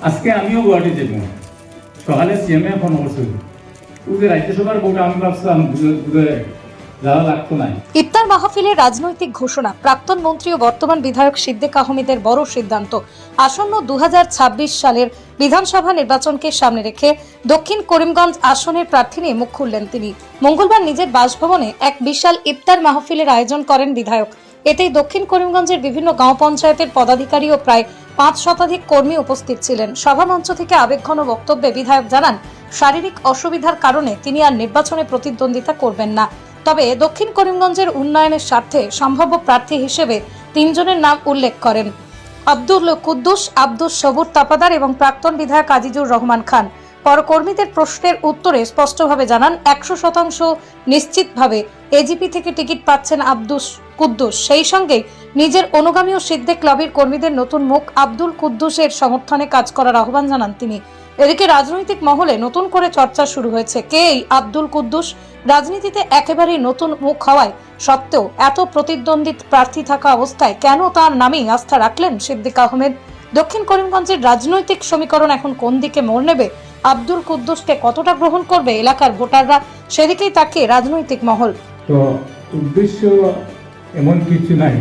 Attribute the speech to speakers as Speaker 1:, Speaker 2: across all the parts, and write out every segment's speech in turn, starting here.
Speaker 1: আজকে আমিও গুয়াহাটি যাব সকালে সিএমএ ফোন করছিল রাজ্যসভার ভোট আমি ভাবছিলাম যাওয়া লাগতো না।
Speaker 2: ইফতার মাহফিলের রাজনৈতিক ঘোষণা। প্রাক্তন মন্ত্রী ও বর্তমান বিধায়ক সিদ্দিক আহমেদের বড় সিদ্ধান্ত। আসন্ন 2026 সালের বিধানসভা নির্বাচনকে সামনে রেখে দক্ষিণ করিমগঞ্জ আসনের প্রার্থী নিয়ে মুখ খুললেন তিনি। মঙ্গলবার নিজের বাসভবনে এক বিশাল ইফতার মাহফিলের আয়োজন করেন বিধায়ক। এতেই দক্ষিণ করিমগঞ্জের বিভিন্ন গাঁও পঞ্চায়েতের পদাধিকারী ও প্রায় 5 শতাধিক কর্মী উপস্থিত ছিলেন। সভামঞ্চ থেকে আবেগঘন বক্তব্যে বিধায়ক জানান, শারীরিক অসুবিধার কারণে তিনি আর নির্বাচনে প্রতিদ্বন্দ্বিতা করবেন না। তবে দক্ষিণ করিমগঞ্জের উন্নয়নের স্বার্থে সম্ভাব্য প্রার্থী হিসেবে 3 জনের নাম উল্লেখ করেন: আব্দুল কুদ্দুস, আব্দুস সবুর তাপাদার এবং প্রাক্তন বিধায়ক আজিজুর রহমান খান। পর কর্মীদের প্রশ্নের উত্তরে স্পষ্টভাবে জানান, 100% নিশ্চিতভাবে এজিপি থেকে টিকিট পাচ্ছেন আব্দুস কুদ্দুস। সেই সঙ্গে নিজের অনুগামী ও সিদ্দিক লবির কর্মীদের নতুন মুখ আব্দুল কুদ্দুসের সমর্থনে কাজ করার আহ্বান জানান তিনি। এদিকে রাজনৈতিক মহলে নতুন করে চর্চা শুরু হয়েছে, কে এই আব্দুল কুদ্দুস? রাজনীতিতে একেবারেই নতুন মুখ হওয়ায় সত্ত্বেও এত প্রতিদ্বন্দ্বী প্রার্থী থাকা অবস্থায় কেন তার নামেই আস্থা রাখলেন সিদ্দিক আহমেদ? দক্ষিণ করিমগঞ্জের রাজনৈতিক সমীকরণ এখন কোন দিকে মোড় নেবে? আব্দুল কুদ্দুসকে কতটা গ্রহণ করবে এলাকার ভোটাররা? সেদিকেই তাকিয়ে রাজনৈতিক মহল।
Speaker 1: তো উদ্দেশ্য এমন কিছু নাই।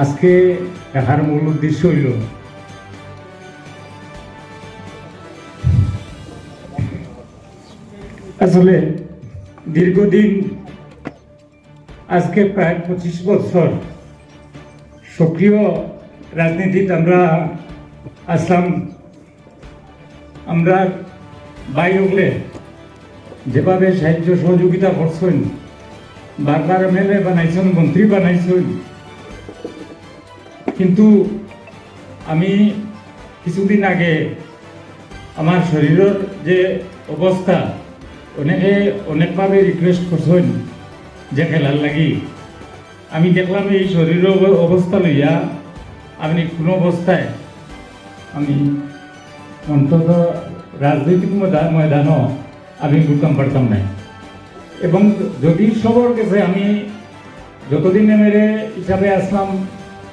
Speaker 1: আজকে দেখার মূল উদ্দেশ্য হইল আসলে দীর্ঘদিন, আজকে প্রায় 25 বছর সক্রিয় রাজনীতিতে আমরা আসলাম। আমরা বাইরে হলে যেভাবে সাহায্য সহযোগিতা করছেন, বারবার এমএলএ বানাইছেন, মন্ত্রী বানাইছেন, কিন্তু আমি কিছুদিন আগে আমার শরীরের যে অবস্থা, অনেকভাবে রিকোয়েস্ট করছেন যে খেলার লাগি। আমি দেখলাম এই শরীরের অবস্থা লইয়া আমি কোনো অবস্থায় আমি অন্তত রাজনৈতিক ময়দানও আমি ঘুরতাম পারতাম না। এবং যদি সবার কাছে আমি যতদিন এমএলএ হিসাবে আসলাম,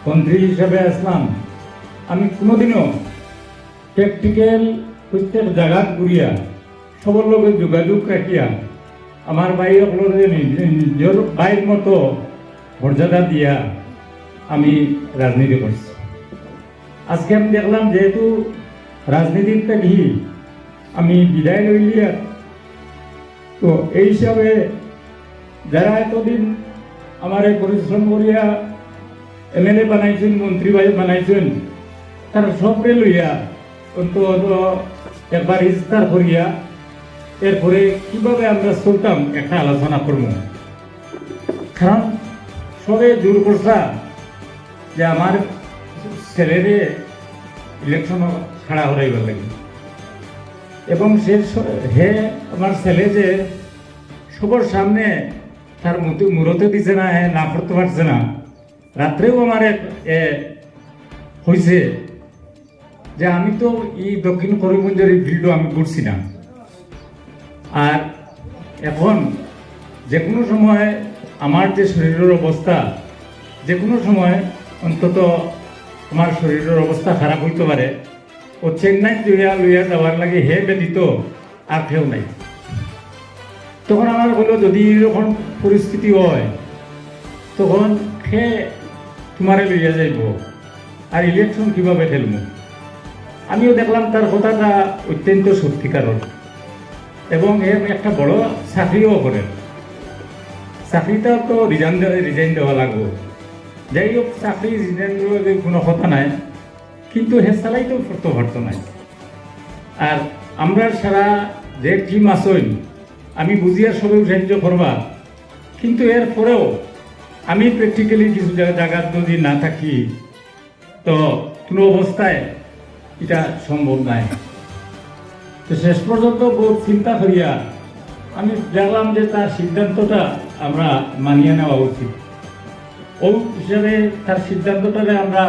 Speaker 1: মন্ত্রী হিসাবে আসলাম, আমি কোনোদিনও প্র্যাকটিক্যাল প্রত্যেক জায়গা ঘুরিয়া সবার লোক যোগাযোগ রাখিয়া আমার বাইরে নিজের বাইর মতো মর্যাদা দিয়া আমি রাজনীতি করছি। আজকে আমি দেখলাম যেহেতু রাজনীতির থেকে আমি বিদায় লইলিয়া, তো এই হিসাবে যারা এতদিন আমার পরিশ্রম করিয়া এমএলএ বানাইছেন, মন্ত্রী বানাইছেন, তারা সবরে লইয়া অন্তত একবার ইস্তার করিয়া এরপরে কিভাবে আমরা চলতাম একটা আলোচনা করব। কারণ সবে জোর করছা যে আমার ছেলেরে ইলেকশন ছাড়া হরাইবার লাগে, এবং হে আমার ছেলে যে সবার সামনে তার মূরতে দিছে না, না করতে পারছে না। রাত্রেও আমার হয়েছে যে আমি তো এই দক্ষিণ করিমগঞ্জের এই ফিল্ডও আমি ঘুরছি না। আর এখন যে কোনো সময় আমার যে শরীরের অবস্থা, যে কোনো সময় অন্তত আমার শরীরের অবস্থা খারাপ হইতে পারে। ও চেন্নাই লইয়া যাওয়ার লাগে হে ব্যতীত আর কেউ নাই। তখন আমার হলো যদি এরকম পরিস্থিতি হয়, তখন সে তোমারে লইয়া যাইব আর ইলেকশন কিভাবে খেলব। আমিও দেখলাম তার কথাটা অত্যন্ত সত্যিকারক, এবং এর একটা বড় চাকরিও করেন। চাকরিটা তো রিজাইন দেওয়া লাগবে। যাই হোক, চাকরি রিজাইন দেওয়ার কোনো কথা নাই, কিন্তু হে চালাই তো করতে পারতো নাই। আর আমরা সারা যে টিম আসইন, আমি বুঝিয়া সবেও সাহায্য করবা, কিন্তু এর পরেও আমি প্র্যাকটিক্যালি কিছু জায়গার যদি না থাকি তো কোনো অবস্থায় এটা সম্ভব নাই। তো শেষ পর্যন্ত বহুত চিন্তা করিয়া আমি দেখলাম যে তার সিদ্ধান্তটা আমরা মানিয়ে নেওয়া উচিত। ও হিসাবে তার সিদ্ধান্তটাকে আমরা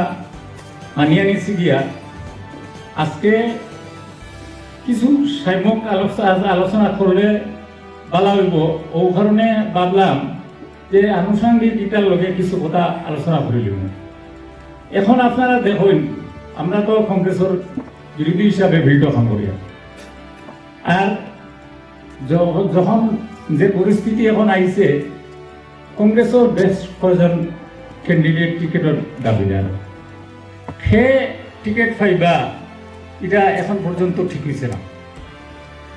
Speaker 1: মানিয়ে নিয়েছি গিয়া আজকে কিছু সাময়িক আলোচনা করলে ভালো হইব। ও কারণে ভাবলাম যে আনুষঙ্গিক এটার লগে কিছু কথা আলোচনা করিলাম। এখন আপনারা দেখুন, আমরা তো কংগ্রেসের বিরোধী হিসাবে ভিড়টা খাম করি। আর যখন যে পরিস্থিতি এখন আইছে, কংগ্রেসের বেশ কয়েকজন ক্যান্ডিডেট টিকেটের দাবিদার, সে টিকেট পাইবা এটা এখন পর্যন্ত ঠিক হয়েছে না।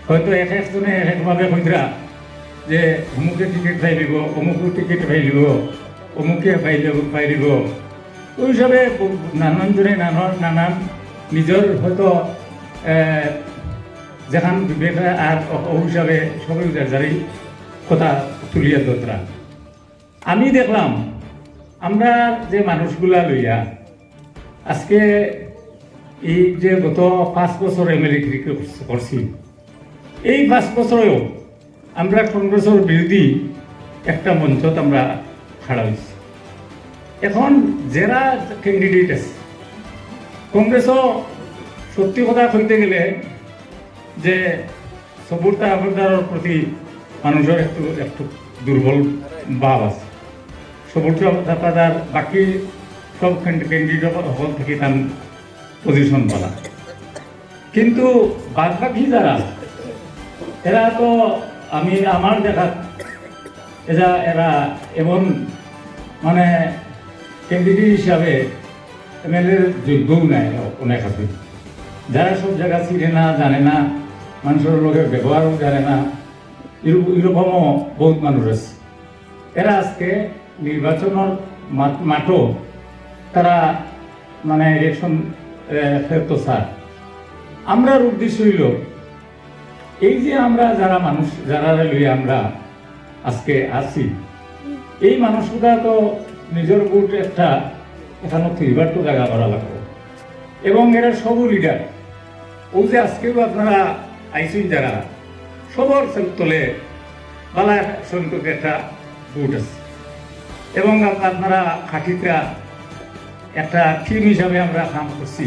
Speaker 1: হয়তো এক একজনে একভাবে কইরা যে অমুকে টিকিট পাই দিব, অমুক টিকিট পাই দিব, অমুকে পাই দিব, ওই হিসাবে নানানজনে নানান নিজের হয়তো যেখান বিবেক আর ওই হিসাবে সবাই যারাই কথা তুলিয়া দোতরা। আমি দেখলাম আমরা যে মানুষগুলা লইয়া আজকে এই যে গত 5 বছর এমএলএ করছি, এই 5 বছরেও আমরা কংগ্রেসের বিরোধী একটা মঞ্চত আমরা খাড়া হয়েছি। এখন যারা ক্যান্ডিডেট আছে কংগ্রেসও সত্যি কথা কইতে গেলে যে সবুরতার প্রতি মানুষের একটু দুর্বল ভাব আছে। সবুরতার বাকি সব ক্যান্ডিডেট হল থেকে তার পজিশন পালা, কিন্তু বাদ বাকি যারা এরা তো আমি আমার দেখা এরা এমন মানে ক্যান্ডিডেট হিসাবে এমএলএর যোগ্যও নাই অনেক আছে, যারা সব জায়গা চিনে না, জানে না, মানুষের লোকের ব্যবহারও জানে না, এরকমও বহুত মানুষ আছে। এরা আজকে নির্বাচনের মাঠও তারা মানে ইলেকশন খেলতো স্যার। আমরার উদ্দেশ্য হইল এই যে আমরা যারা মানুষ যারা লইয়া আমরা আজকে আছি, এই মানুষগুলা তো নিজের বুট একটা এখানে থইবার তো জায়গা করা লাগবে, এবং এরা সবও লিডার। ও যে আজকেও আপনারা আইসুন যারা সবর তলে বালা সংখ্যক একটা বুট আছে, এবং আপনারা খাটিটা একটা টিম হিসাবে আমরা কাম করছি।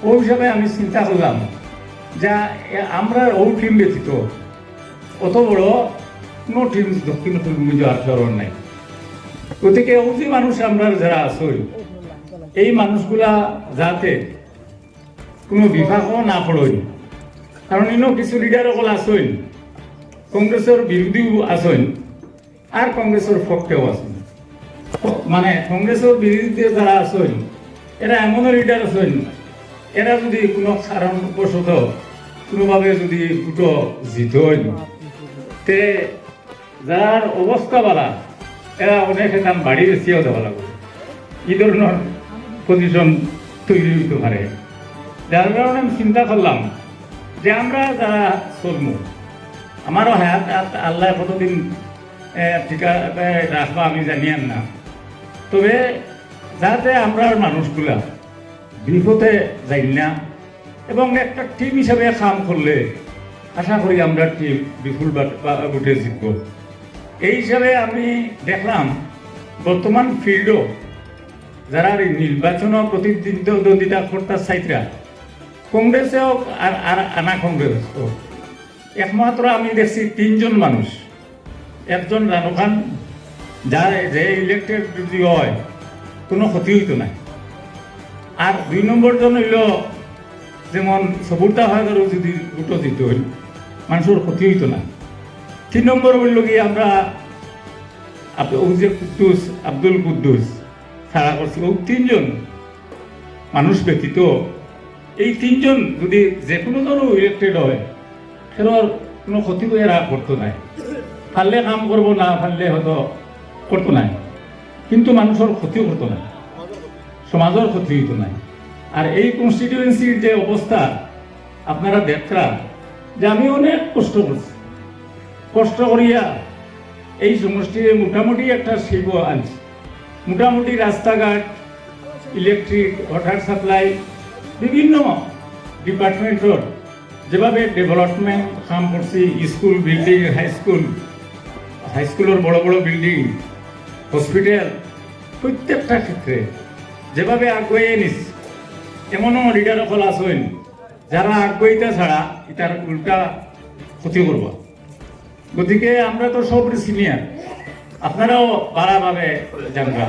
Speaker 1: ওই হিসাবে আমি চিন্তা করলাম যা আমরা ওই টিম ব্যতীত অত বড় কোনো টিম দক্ষিণ পূর্বমুখী আচরণ নাই। গতিকে ওই যে মানুষ আমরা যারা আসই, এই মানুষগুলা যাতে কোনো বিভাগও না পড়ই, কারণ ইনো কিছু লিডার সকল আসইন কংগ্রেসের বিরোধীও আসইন আর কংগ্রেসের পক্ষেও আসইন। মানে কংগ্রেসের বিরোধীতে যারা আসইন এরা এমন লিডার আসইন, এরা যদি কোনো কারণবশত কোনোভাবে যদি দুটো জিতইন তে যার অবস্থা বালা এরা অনেক দাম বাড়ি বেশিও দেওয়া লাগবে, এই ধরনের পজিশন তৈরি হইতে পারে। যার কারণে আমি চিন্তা করলাম যে আমরা যারা চলমু, আমারও হায়াত আল্লাহ কতদিন ঠিকা রাখবা আমি জানিয়ান না, তবে যাতে আমরা মানুষগুলা বিপদে যাই না, এবং একটা টিম হিসাবে কাম করলে আশা করি আমরা টিম বিপুল উঠে জিতব। এই হিসাবে আমি দেখলাম বর্তমান ফিল্ডও যারা নির্বাচন প্রতিদ্বন্দ্বিতা করতার সাইটরা কংগ্রেসে হোক আর আনা কংগ্রেস হোক, একমাত্র আমি দেখছি 3 জন মানুষ। একজন রানু খান, যার যে ইলেক্টেড যদি হয় কোনো ক্ষতি হইতো না, আর 2 নম্বর জন হইল যেমন সবুরতা হয় যদি দুটো দিত হইল মানুষের ক্ষতি হইতো না। 3 নম্বর হইল কি আমরা আব্দুল কুদ্দুস ছাড়া করছি। ও 3 জন মানুষ ব্যতীত এই 3 জন যদি যে কোনো ধরনের ইলেক্টেড হয় সেটার কোনো ক্ষতি এরা করতো নাই, পারলে কাম করবো না পারলে হয়তো করতো নাই, কিন্তু মানুষের ক্ষতিও করতো না, সমাজের ক্ষতি হইতো নাই। আর এই কনস্টিটিউয়েন্সির যে অবস্থা আপনারা দেখরা যে আমি অনেক কষ্ট করছি, কষ্ট করিয়া এই সমষ্টির মোটামুটি একটা শিল্প আনছি। মোটামুটি রাস্তাঘাট, ইলেকট্রিক, ওয়াটার সাপ্লাই, বিভিন্ন ডিপার্টমেন্টর যেভাবে ডেভেলপমেন্ট কাম করছি, স্কুল বিল্ডিং, হাইস্কুলের বড় বড় বিল্ডিং, হসপিটাল, প্রত্যেকটা ক্ষেত্রে যেভাবে আগুয়ে নিস, এমনও লিডার সকল আসেন যারা আগুইতা ছাড়া এটার উল্টা ক্ষতি করব। গতিকে আমরা তো সব সিনিয়র, আপনারাও বাড়াভাবে জানবা।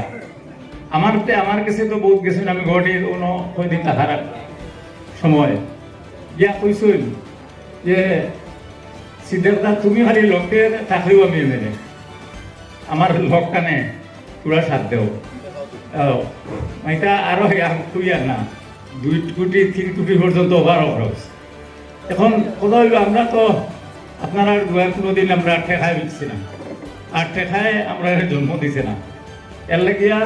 Speaker 1: আমার কাছে তো বহুত গেছেন, আমি ঘটে কোনো কয়দিন থাকার সময় ইয়া কইসইল যে সিদ্ধার্থ তুমি খালি লোকে থাকলেও আমি মেনে আমার লোক কানে পুরা সাথ দেও এটা আরো তুই আর না 2 কোটি 3 কোটি পর্যন্ত ওভার খরচ এখন কথা হইল আমরা তো আপনারা কোনোদিন আমরা ঠেকায় বিকছি না আর ঠেকায় আমরা জন্ম দিছে না এর লাগিয়া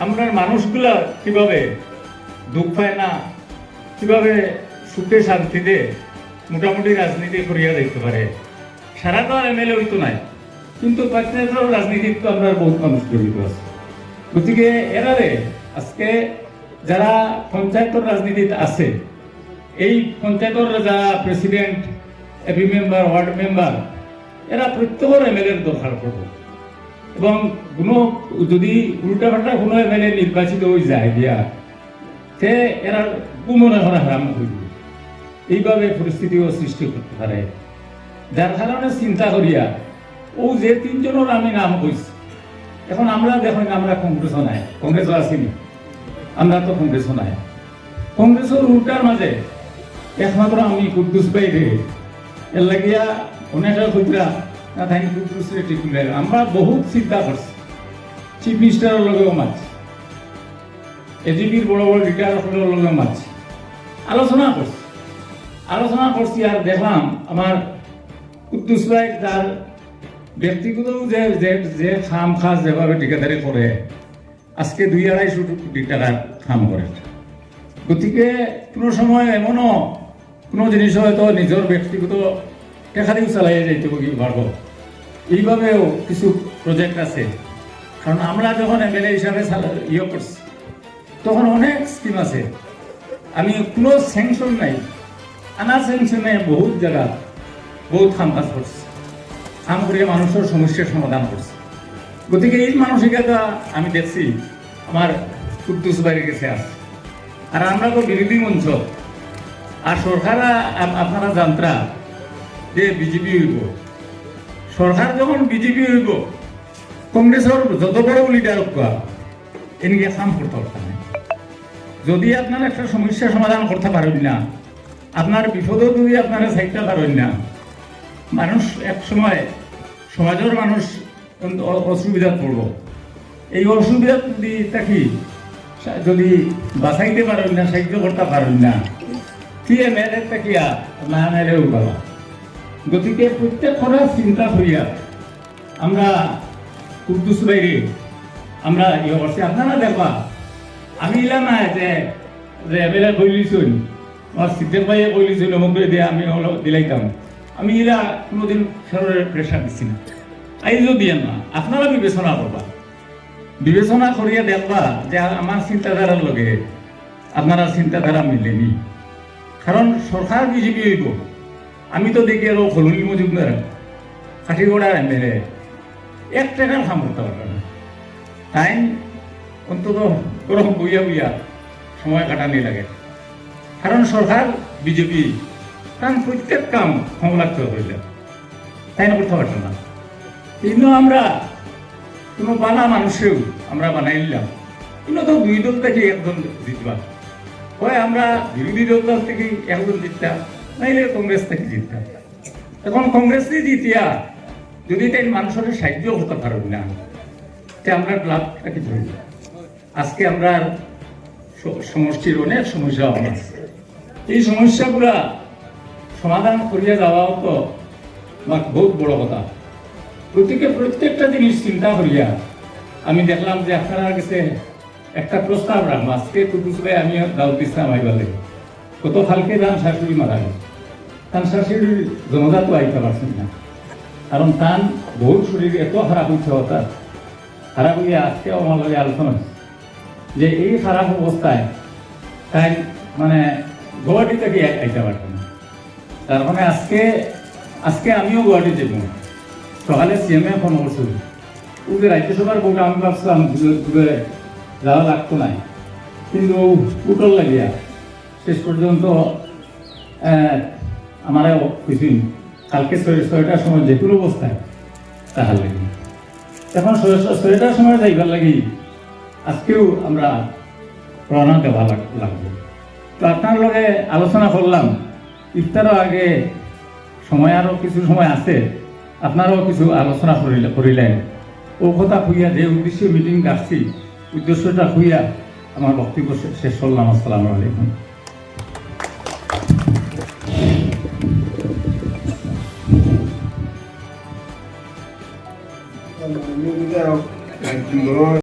Speaker 1: আমরা মানুষগুলা কিভাবে দুঃখ পায় না কিভাবে সুখে শান্তিতে মোটামুটি রাজনীতি করিয়া দেখতে পারে সারা তো আর এমএলএ হইতো নাই কিন্তু পঞ্চায়েতের রাজনীতি তো আমরা বহুত মানুষ জড়িত আছে গতিকে এরারে আজকে যারা পঞ্চায়েতের রাজনীতিতে আছে এই পঞ্চায়েতের যারা president AP member ward member এরা প্রত্যেকের এমএলএর দরকার পড়বে এবং কোনো যদি উল্টাপাল্টা কোনো এমএলএ নির্বাচিত হয়ে যায় দিয়া সে এরা কুমনে করা হারাম হইব এইভাবে পরিস্থিতিও সৃষ্টি করতে পারে যার কারণে চিন্তা করিয়া ও যে 3 জনের আমি নাম কইছি এখন আমরা দেখুন আমরা কংগ্রেসও নাই কংগ্রেসও আসিনি আমরা তো কংগ্রেসও নাই কংগ্রেসের উল্টার মাঝে একমাত্র আমি কুদ্দুস বাইরে এর লাগিয়া অনেকটা খুচরা না থাকি কুদ্দুস রেটিকুলার আমরা বহুত চিন্তা করছি চিফ মিনিস্টারের লগেও মারছি এজিপির বড় বড় লিডারগুলোর লগে মারছি আলোচনা করছি আর দেখলাম আমার কুদ্দুস ভাই তার ব্যক্তিগত যে যে যে খাম খাস যেভাবে ঠিকাদারি করে আজকে 2-250 কোটি টাকার খাম করে গতিকে কোনো সময় এমনও কোনো জিনিস হয়তো নিজের ব্যক্তিগত টাকা দিয়েও চালাইয়ে যাইতে পারবো এইভাবেও কিছু প্রজেক্ট আছে কারণ আমরা যখন এমএলএ হিসাবে করছি তখন অনেক স্কিম আছে আমি কোনো স্যাংশন নাই আনা স্যাংশনে বহুত জায়গা বহুত কাম কাজ করছি কাম করিয়া মানুষের সমস্যার সমাধান করছে গতিকে এই মানসিকতা আমি দেখছি আমার কুদ্দুস বাইরে গেছে আছে আর আমরা তো বিরোধী মঞ্চ আর সরকার আপনারা জানতরা যে বিজেপি হইব সরকার যখন বিজেপি হইব কংগ্রেসের যত বড় লিডার হোক এনেকে কাম করতে পারতাম যদি আপনার একটা সমস্যার সমাধান করতে পারেন না আপনার বিপদও যদি আপনারা চাইতে পারেন না মানুষ এক সময় সমাজের মানুষ অসুবিধা পড়ব এই অসুবিধা যদি থাকি যদি বাঁচাইতে পারেন না সাহায্য করতে পারেন না কি এমএলএ থাকিয়া না এমএলএও বাবা গতিকে প্রত্যেক করার চিন্তা করিয়া আমরা কুদ্দুস বাইরে আমরা ইয়ে করছি আপনারা দেখবা আমি ইলাম না যে এমএলএ কইলিছুন আমার সিদ্ধেক ভাইয়ে কইলিছুন অমুক দিয়ে আমি দিলাইতাম আমি এরা কোনোদিন শরীরের প্রেশার দিচ্ছি না আইজও দিয়ে না আপনারা বিবেচনা করবা বিবেচনা করিয়া দেখবা যে আমার চিন্তাধারার লগে আপনারা চিন্তাধারা মিলেনি কারণ সরকার বিজেপি হইব আমি তো দেখি আরো হলুলি মজুমদার কাঠিগড়ার এমএলএ 1 টাকার কাম করতে পারবে না তাই অন্তত ওরকম বইয়া সময় কাটানি লাগে কারণ সরকার বিজেপি কারণ প্রত্যেক কাম ক্ষমলাক্ত হইলে তাই না করতে পারতো না কিন্তু আমরা কোনো বানা মানুষেও আমরা বানাই নিলাম কিন্তু তো 2 দল থেকে 1 দল জিতবা হয় আমরা বিরোধী দল থেকে 1 দল জিততাম নাইলে কংগ্রেস থেকে জিততাম এখন কংগ্রেসে জিতিয়া যদি তাই মানুষের সাহায্য করতে পারব না তে আমরা লাভটা কি ধরব আজকে আমরা সমষ্টির অনেক সমস্যা আছে এই সমস্যাগুলা সমাধান করিয়া যাওয়াও তো আমার বহুত বড় কথা গতিকে প্রত্যেকটা জিনিস চিন্তা করিয়া আমি দেখলাম যে আপনার কাছে একটা প্রস্তাব রাখবো আজকে কুদ্দুস ভাই আমি দাউদ ইসলাম আইবালে কত কালকে তার শাশুড়ি মারা গেছে তার শাশুড়ির জনজাতও আইতে পারছেন না কারণ তার বহুত শরীর এত খারাপ হচ্ছে হঠাৎ খারাপ হইয়া আজকে আমার লগে আলোচনা যে এই খারাপ অবস্থায় তাই মানে গুয়াহাটি থেকে আইতে পারতেন না তার মানে আজকে আমিও গুয়াহাটি যাব সকালে সিএমএ ফোন করছিল ও যে রাজ্যসভার বউটা আমি ভাবছিলাম ঘুরে যাওয়া লাগতো নাই কিন্তু উটল লাগিয়া শেষ পর্যন্ত আমার কিছুই কালকে 6টার সময় যে কোনো অবস্থায় তাহার লাগি এখন 6টার সময় যাইবার লাগি আজকেও আমরা রওনা দেওয়া লাগবে তো আপনার লগে আলোচনা করলাম ইফতারও আগে সময় আরও কিছু সময় আছে, আপনারাও কিছু আলোচনা করিলেন। ও কথা হইয়া যে উদ্দেশ্যে মিটিং আসছি উদ্দেশ্যটা হইয়া আমার বক্তব্য শেষ করলাম। আসসালামু আলাইকুম।
Speaker 3: Yo